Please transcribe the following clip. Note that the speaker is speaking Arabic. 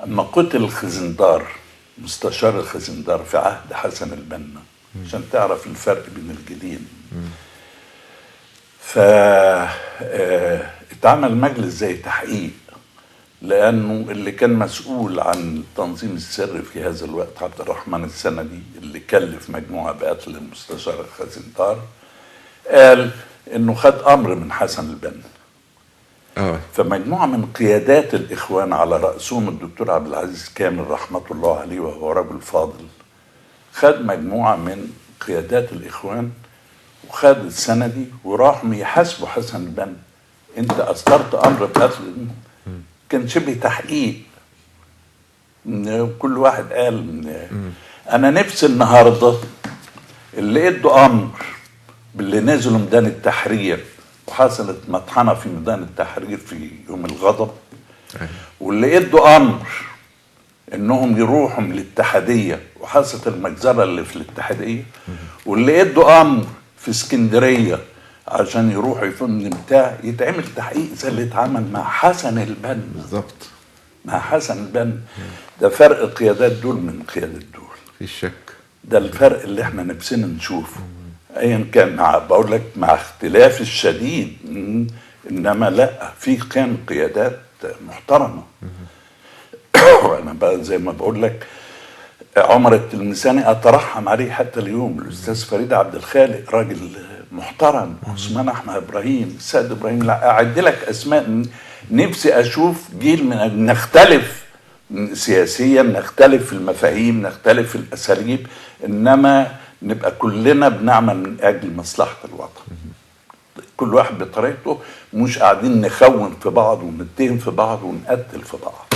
اما قتل خزندار، مستشار الخزندار في عهد حسن البنا، عشان تعرف الفرق بين الجيلين، اتعمل مجلس زي تحقيق، لانه اللي كان مسؤول عن تنظيم السر في هذا الوقت عبد الرحمن السندي، اللي كلف مجموعه بقتل المستشار الخزندار، قال انه خد امر من حسن البنا. فمجموعه من قيادات الاخوان على راسهم الدكتور عبد العزيز كامل رحمه الله عليه وهو رجل فاضل، خد مجموعه من قيادات الاخوان وخد السندي وراحوا يحاسبوا حسن البنا. انت اصدرت امر بقتل، كان شبه تحقيق. كل واحد قال انا نفسي النهارده اللي ادوا امر باللي نزلوا ميدان التحرير وحصلت مطحنه في ميدان التحرير في يوم الغضب، واللي ادوا امر انهم يروحوا من الاتحاديه وحصلت المجزره اللي في الاتحاديه، واللي ادوا امر في اسكندريه عشان يروحوا يفن بتاع، يتعمل تحقيق زي اللي اتعمل مع حسن البنا بالظبط. مع حسن البنا. ده فرق القيادات دول من قيادة دول، في شك. ده الفرق اللي احنا نفسنا نشوفه ايا كان، بقول لك مع اختلاف الشديد، انما لا، في كان قيادات محترمه. وانا بقى زي ما بقول لك عمر التلمساني اترحم عليه حتى اليوم، الاستاذ فريد عبد الخالق راجل محترم، عثمان احمد ابراهيم، السيد ابراهيم، لا اعد لك اسماء. نفسي اشوف جيل من نختلف سياسيا، نختلف في المفاهيم، نختلف في الاساليب، انما نبقى كلنا بنعمل من اجل مصلحه الوطن، كل واحد بطريقته، مش قاعدين نخون في بعض ونتهم في بعض ونقتل في بعض.